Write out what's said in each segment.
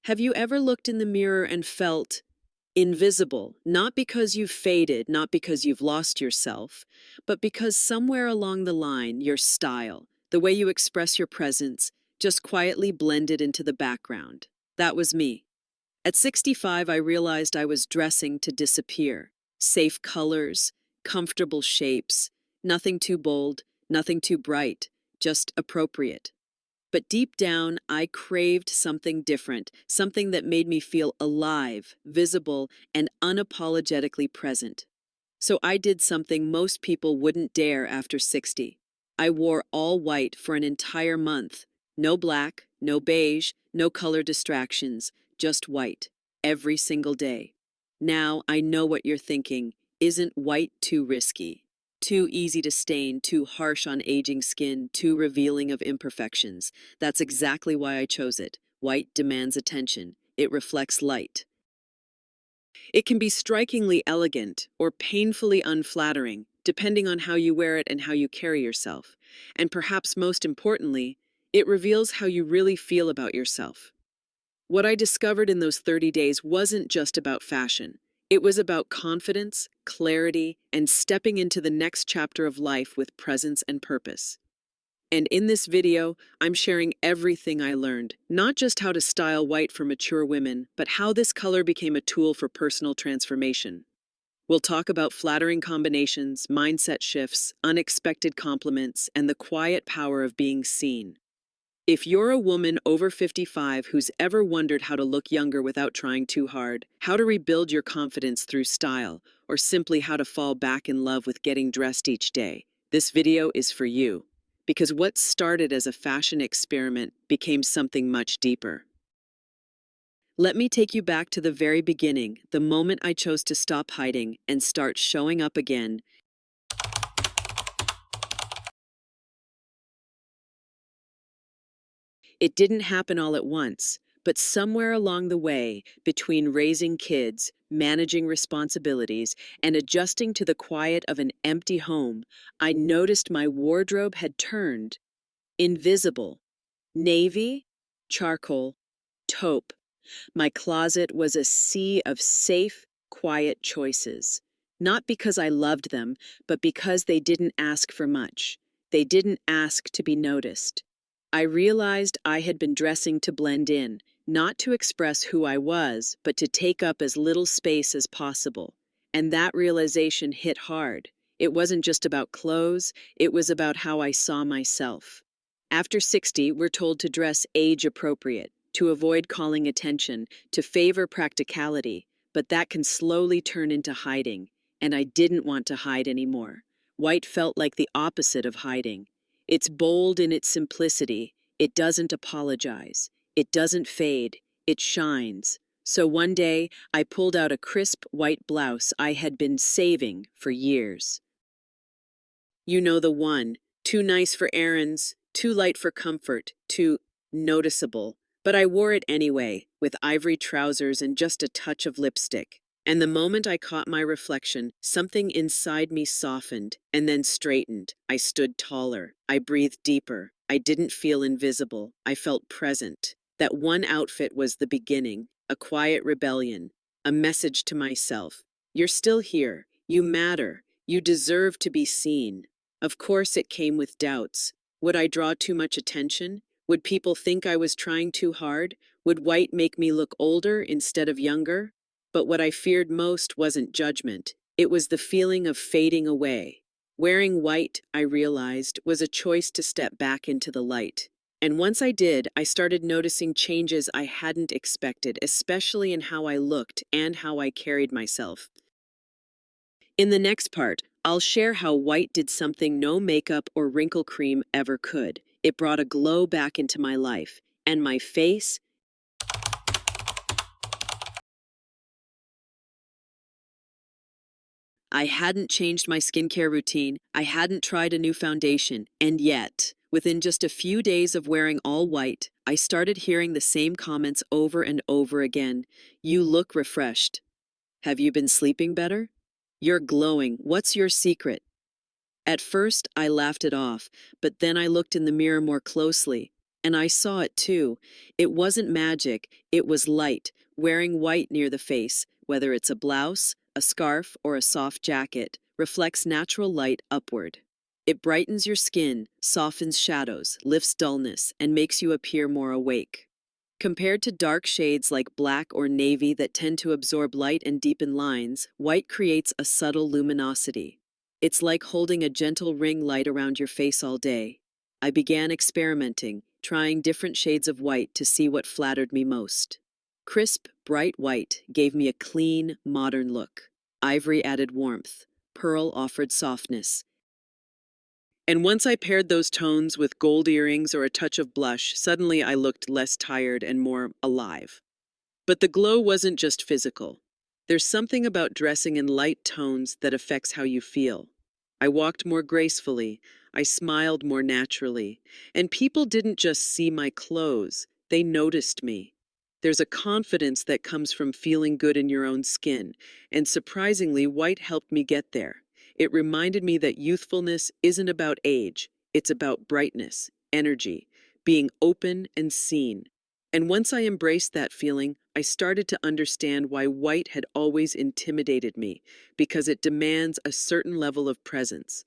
Have you ever looked in the mirror and felt invisible? Not because you've faded, not because you've lost yourself, but because somewhere along the line, your style, the way you express your presence, just quietly blended into the background. That was me. At 65, I realized I was dressing to disappear. Safe colors, comfortable shapes, nothing too bold, nothing too bright, just appropriate. But deep down, I craved something different, something that made me feel alive, visible, and unapologetically present. So I did something most people wouldn't dare after 60. I wore all white for an entire month. No black, no beige, no color distractions, just white, every single day. Now I know what you're thinking. Isn't white too risky? Too easy to stain, too harsh on aging skin, too revealing of imperfections. That's exactly why I chose it. White demands attention. It reflects light. It can be strikingly elegant or painfully unflattering, depending on how you wear it and how you carry yourself. And perhaps most importantly, it reveals how you really feel about yourself. What I discovered in those 30 days wasn't just about fashion. It was about confidence, clarity, and stepping into the next chapter of life with presence and purpose. And in this video, I'm sharing everything I learned, not just how to style white for mature women, but how this color became a tool for personal transformation. We'll talk about flattering combinations, mindset shifts, unexpected compliments, and the quiet power of being seen. If you're a woman over 55 who's ever wondered how to look younger without trying too hard, how to rebuild your confidence through style, or simply how to fall back in love with getting dressed each day, this video is for you. Because what started as a fashion experiment became something much deeper. Let me take you back to the very beginning, the moment I chose to stop hiding and start showing up again. It didn't happen all at once, but somewhere along the way, between raising kids, managing responsibilities, and adjusting to the quiet of an empty home, I noticed my wardrobe had turned invisible. Navy, charcoal, taupe. My closet was a sea of safe, quiet choices. Not because I loved them, but because they didn't ask for much. They didn't ask to be noticed. I realized I had been dressing to blend in, not to express who I was, but to take up as little space as possible. And that realization hit hard. It wasn't just about clothes, it was about how I saw myself. After 60, we're told to dress age appropriate, to avoid calling attention, to favor practicality, but that can slowly turn into hiding, and I didn't want to hide anymore. White felt like the opposite of hiding. It's bold in its simplicity. It doesn't apologize. It doesn't fade. It shines. So one day, I pulled out a crisp white blouse I had been saving for years. You know the one, too nice for errands, too light for comfort, too noticeable. But I wore it anyway, with ivory trousers and just a touch of lipstick. And the moment I caught my reflection, something inside me softened and then straightened. I stood taller. I breathed deeper. I didn't feel invisible. I felt present. That one outfit was the beginning, a quiet rebellion, a message to myself. You're still here. You matter. You deserve to be seen. Of course, it came with doubts. Would I draw too much attention? Would people think I was trying too hard? Would white make me look older instead of younger? But what I feared most wasn't judgment. It was the feeling of fading away. Wearing white, I realized, was a choice to step back into the light. And once I did, I started noticing changes I hadn't expected, especially in how I looked and how I carried myself. In the next part, I'll share how white did something no makeup or wrinkle cream ever could. It brought a glow back into my life, and my face. I hadn't changed my skincare routine, I hadn't tried a new foundation, and yet, within just a few days of wearing all white, I started hearing the same comments over and over again. You look refreshed. Have you been sleeping better? You're glowing. What's your secret? At first, I laughed it off, but then I looked in the mirror more closely. And I saw it too. It wasn't magic, it was light. Wearing white near the face, whether it's a blouse, a scarf, or a soft jacket, reflects natural light upward. It brightens your skin, softens shadows, lifts dullness, and makes you appear more awake. Compared to dark shades like black or navy that tend to absorb light and deepen lines, white creates a subtle luminosity. It's like holding a gentle ring light around your face all day. I began experimenting, trying different shades of white to see what flattered me most. Crisp, bright white gave me a clean, modern look. Ivory added warmth. Pearl offered softness. And once I paired those tones with gold earrings or a touch of blush, suddenly I looked less tired and more alive. But the glow wasn't just physical. There's something about dressing in light tones that affects how you feel. I walked more gracefully, I smiled more naturally, and people didn't just see my clothes, they noticed me. There's a confidence that comes from feeling good in your own skin, and surprisingly, white helped me get there. It reminded me that youthfulness isn't about age, it's about brightness, energy, being open and seen. And once I embraced that feeling, I started to understand why white had always intimidated me, because it demands a certain level of presence.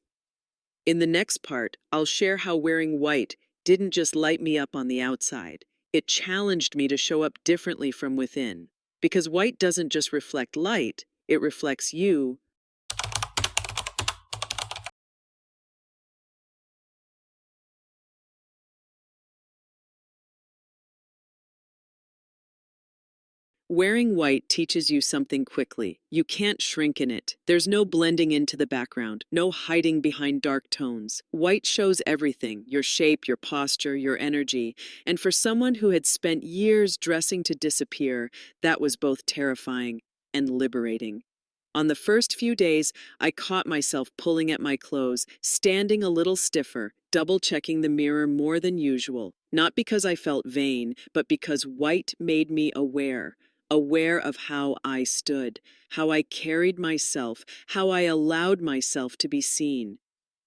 In the next part, I'll share how wearing white didn't just light me up on the outside, it challenged me to show up differently from within. Because white doesn't just reflect light, it reflects you. Wearing white teaches you something quickly. You can't shrink in it. There's no blending into the background, no hiding behind dark tones. White shows everything, your shape, your posture, your energy. And for someone who had spent years dressing to disappear, that was both terrifying and liberating. On the first few days, I caught myself pulling at my clothes, standing a little stiffer, double checking the mirror more than usual. Not because I felt vain, but because white made me aware of how I stood, how I carried myself, how I allowed myself to be seen.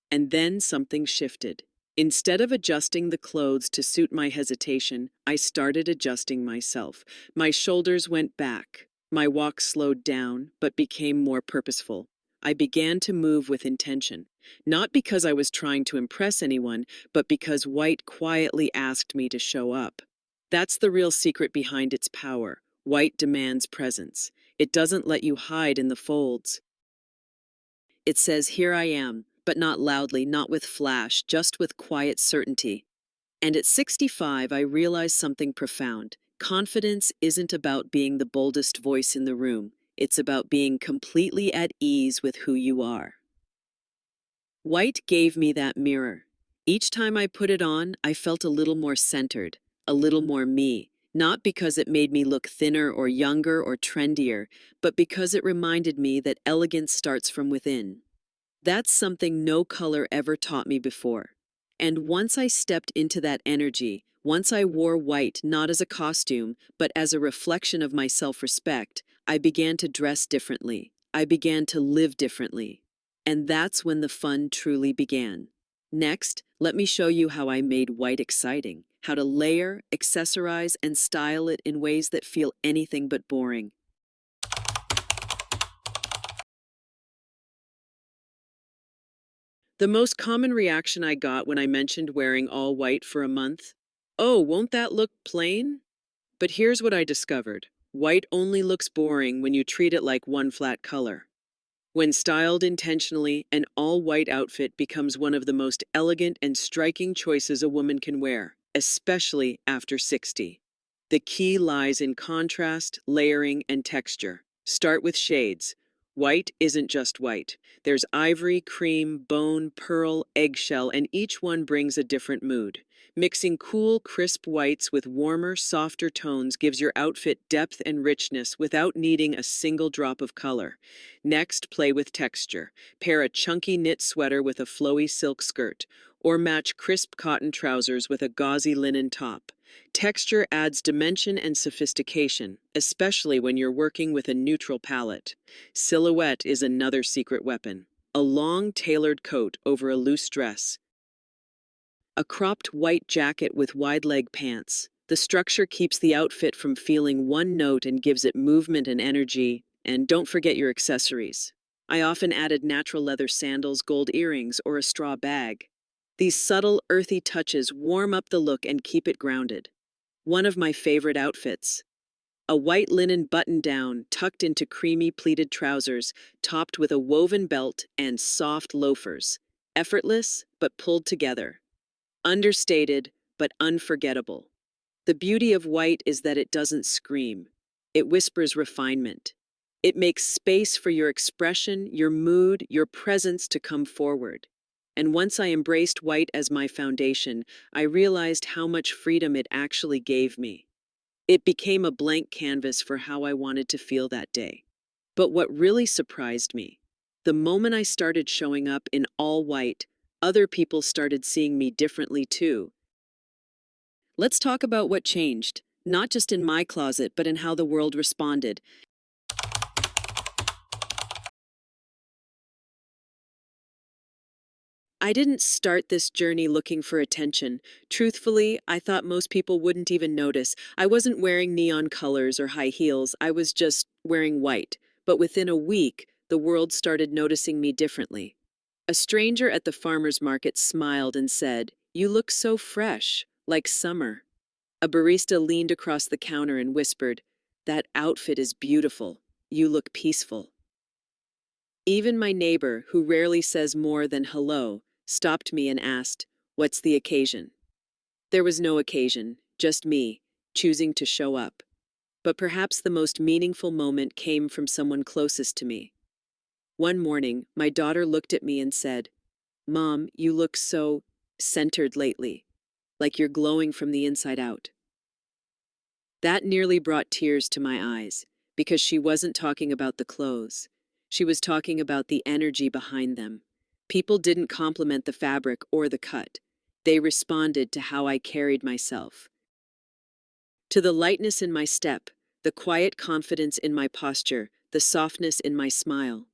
And then something shifted. Instead of adjusting the clothes to suit my hesitation, I started adjusting myself. My shoulders went back. My walk slowed down, but became more purposeful. I began to move with intention, not because I was trying to impress anyone, but because white quietly asked me to show up. That's the real secret behind its power. White demands presence. It doesn't let you hide in the folds. It says, "Here I am," but not loudly, not with flash, just with quiet certainty. And at 65, I realized something profound. Confidence isn't about being the boldest voice in the room, it's about being completely at ease with who you are. White gave me that mirror. Each time I put it on, I felt a little more centered, a little more me. Not because it made me look thinner or younger or trendier, but because it reminded me that elegance starts from within. That's something no color ever taught me before. And once I stepped into that energy, once I wore white not as a costume, but as a reflection of my self-respect, I began to dress differently. I began to live differently. And that's when the fun truly began. Next, let me show you how I made white exciting, how to layer, accessorize, and style it in ways that feel anything but boring. The most common reaction I got when I mentioned wearing all white for a month: "Oh, won't that look plain?" But here's what I discovered. White only looks boring when you treat it like one flat color. When styled intentionally, an all-white outfit becomes one of the most elegant and striking choices a woman can wear, especially after 60. The key lies in contrast, layering, and texture. Start with shades. White isn't just white. There's ivory, cream, bone, pearl, eggshell, and each one brings a different mood. Mixing cool, crisp whites with warmer, softer tones gives your outfit depth and richness without needing a single drop of color. Next, play with texture. Pair a chunky knit sweater with a flowy silk skirt, or match crisp cotton trousers with a gauzy linen top. Texture adds dimension and sophistication, especially when you're working with a neutral palette. Silhouette is another secret weapon. A long, tailored coat over a loose dress. A cropped white jacket with wide leg pants. The structure keeps the outfit from feeling one note and gives it movement and energy. And don't forget your accessories. I often added natural leather sandals, gold earrings, or a straw bag. These subtle, earthy touches warm up the look and keep it grounded. One of my favorite outfits. A white linen button-down tucked into creamy pleated trousers, topped with a woven belt and soft loafers. Effortless, but pulled together. Understated, but unforgettable. The beauty of white is that it doesn't scream. It whispers refinement. It makes space for your expression, your mood, your presence to come forward. And once I embraced white as my foundation, I realized how much freedom it actually gave me. It became a blank canvas for how I wanted to feel that day. But what really surprised me, the moment I started showing up in all white, other people started seeing me differently too. Let's talk about what changed, not just in my closet, but in how the world responded. I didn't start this journey looking for attention. Truthfully, I thought most people wouldn't even notice. I wasn't wearing neon colors or high heels, I was just wearing white. But within a week, the world started noticing me differently. A stranger at the farmer's market smiled and said, "You look so fresh, like summer." A barista leaned across the counter and whispered, "That outfit is beautiful. You look peaceful." Even my neighbor, who rarely says more than hello, stopped me and asked, "What's the occasion?" There was no occasion, just me, choosing to show up. But perhaps the most meaningful moment came from someone closest to me. One morning, my daughter looked at me and said, "Mom, you look so centered lately, like you're glowing from the inside out." That nearly brought tears to my eyes, because she wasn't talking about the clothes. She was talking about the energy behind them. People didn't compliment the fabric or the cut. They responded to how I carried myself. To the lightness in my step, the quiet confidence in my posture, the softness in my smile.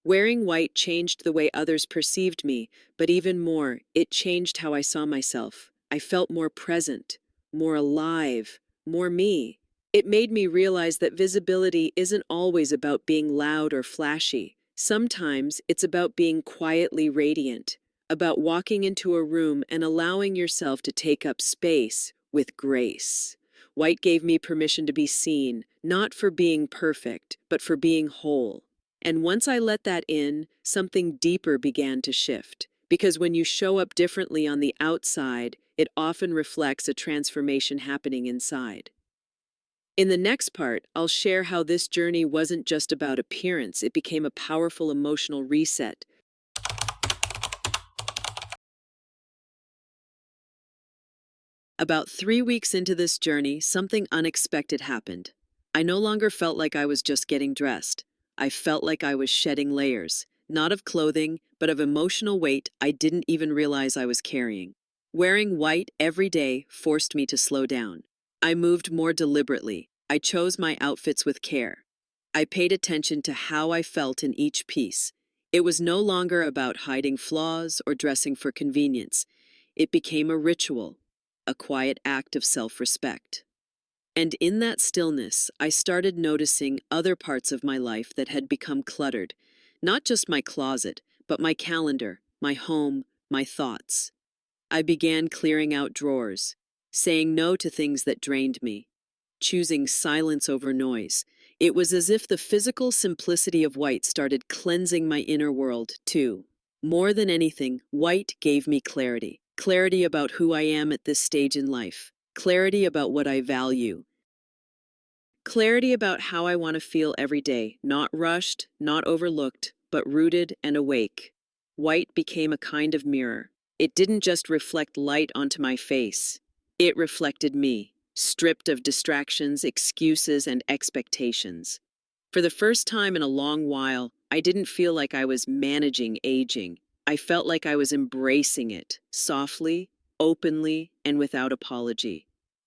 Wearing white changed the way others perceived me, but even more, it changed how I saw myself. I felt more present, more alive, more me. It made me realize that visibility isn't always about being loud or flashy. Sometimes it's about being quietly radiant, about walking into a room and allowing yourself to take up space with grace. White gave me permission to be seen, not for being perfect, but for being whole. And once I let that in, something deeper began to shift. Because when you show up differently on the outside, it often reflects a transformation happening inside. In the next part, I'll share how this journey wasn't just about appearance, it became a powerful emotional reset. About 3 weeks into this journey, something unexpected happened. I no longer felt like I was just getting dressed. I felt like I was shedding layers, not of clothing, but of emotional weight I didn't even realize I was carrying. Wearing white every day forced me to slow down. I moved more deliberately. I chose my outfits with care. I paid attention to how I felt in each piece. It was no longer about hiding flaws or dressing for convenience. It became a ritual, a quiet act of self-respect. And in that stillness, I started noticing other parts of my life that had become cluttered. Not just my closet, but my calendar, my home, my thoughts. I began clearing out drawers, saying no to things that drained me, choosing silence over noise. It was as if the physical simplicity of white started cleansing my inner world, too. More than anything, white gave me clarity. Clarity about who I am at this stage in life. Clarity about what I value. Clarity about how I want to feel every day, not rushed, not overlooked, but rooted and awake. White became a kind of mirror. It didn't just reflect light onto my face. It reflected me, stripped of distractions, excuses, and expectations. For the first time in a long while, I didn't feel like I was managing aging. I felt like I was embracing it, softly, openly, and without apology.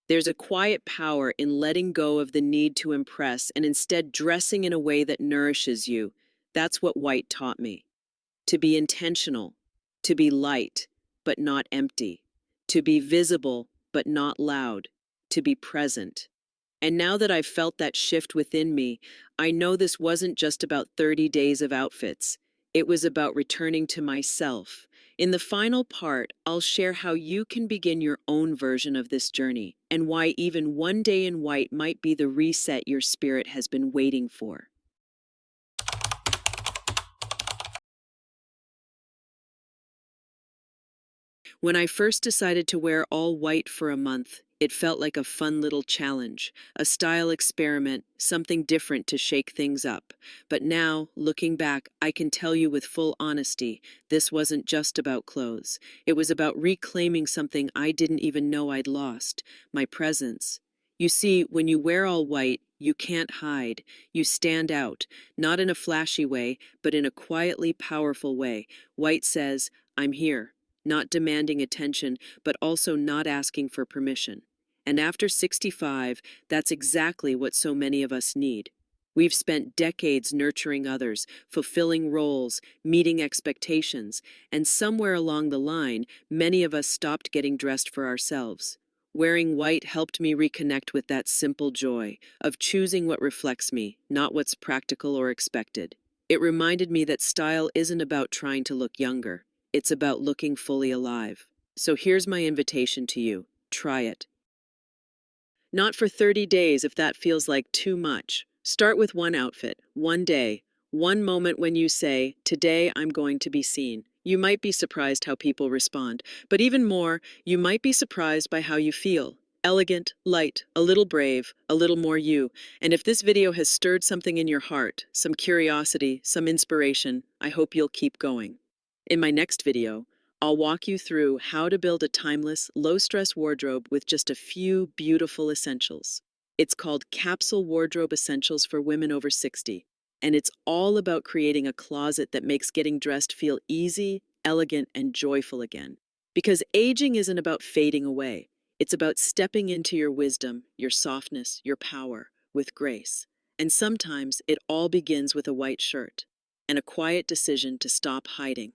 There's a quiet power in letting go of the need to impress and instead dressing in a way that nourishes you. That's what white taught me. To be intentional, to be light, but not empty, to be visible but not loud, to be present. And now that I've felt that shift within me, I know this wasn't just about 30 days of outfits. It was about returning to myself. In the final part, I'll share how you can begin your own version of this journey and why even one day in white might be the reset your spirit has been waiting for. When I first decided to wear all white for a month, it felt like a fun little challenge, a style experiment, something different to shake things up. But now, looking back, I can tell you with full honesty, this wasn't just about clothes. It was about reclaiming something I didn't even know I'd lost, my presence. You see, when you wear all white, you can't hide. You stand out, not in a flashy way, but in a quietly powerful way. White says, I'm here, not demanding attention, but also not asking for permission. And after 65, that's exactly what so many of us need. We've spent decades nurturing others, fulfilling roles, meeting expectations, and somewhere along the line, many of us stopped getting dressed for ourselves. Wearing white helped me reconnect with that simple joy of choosing what reflects me, not what's practical or expected. It reminded me that style isn't about trying to look younger. It's about looking fully alive. So here's my invitation to you. Try it. Not for 30 days if that feels like too much. Start with one outfit, one day, one moment when you say, today I'm going to be seen. You might be surprised how people respond, but even more, you might be surprised by how you feel. Elegant, light, a little brave, a little more you. And if this video has stirred something in your heart, some curiosity, some inspiration, I hope you'll keep going. In my next video, I'll walk you through how to build a timeless, low-stress wardrobe with just a few beautiful essentials. It's called Capsule Wardrobe Essentials for Women Over 60, and it's all about creating a closet that makes getting dressed feel easy, elegant, and joyful again. Because aging isn't about fading away. It's about stepping into your wisdom, your softness, your power, with grace. And sometimes it all begins with a white shirt and a quiet decision to stop hiding.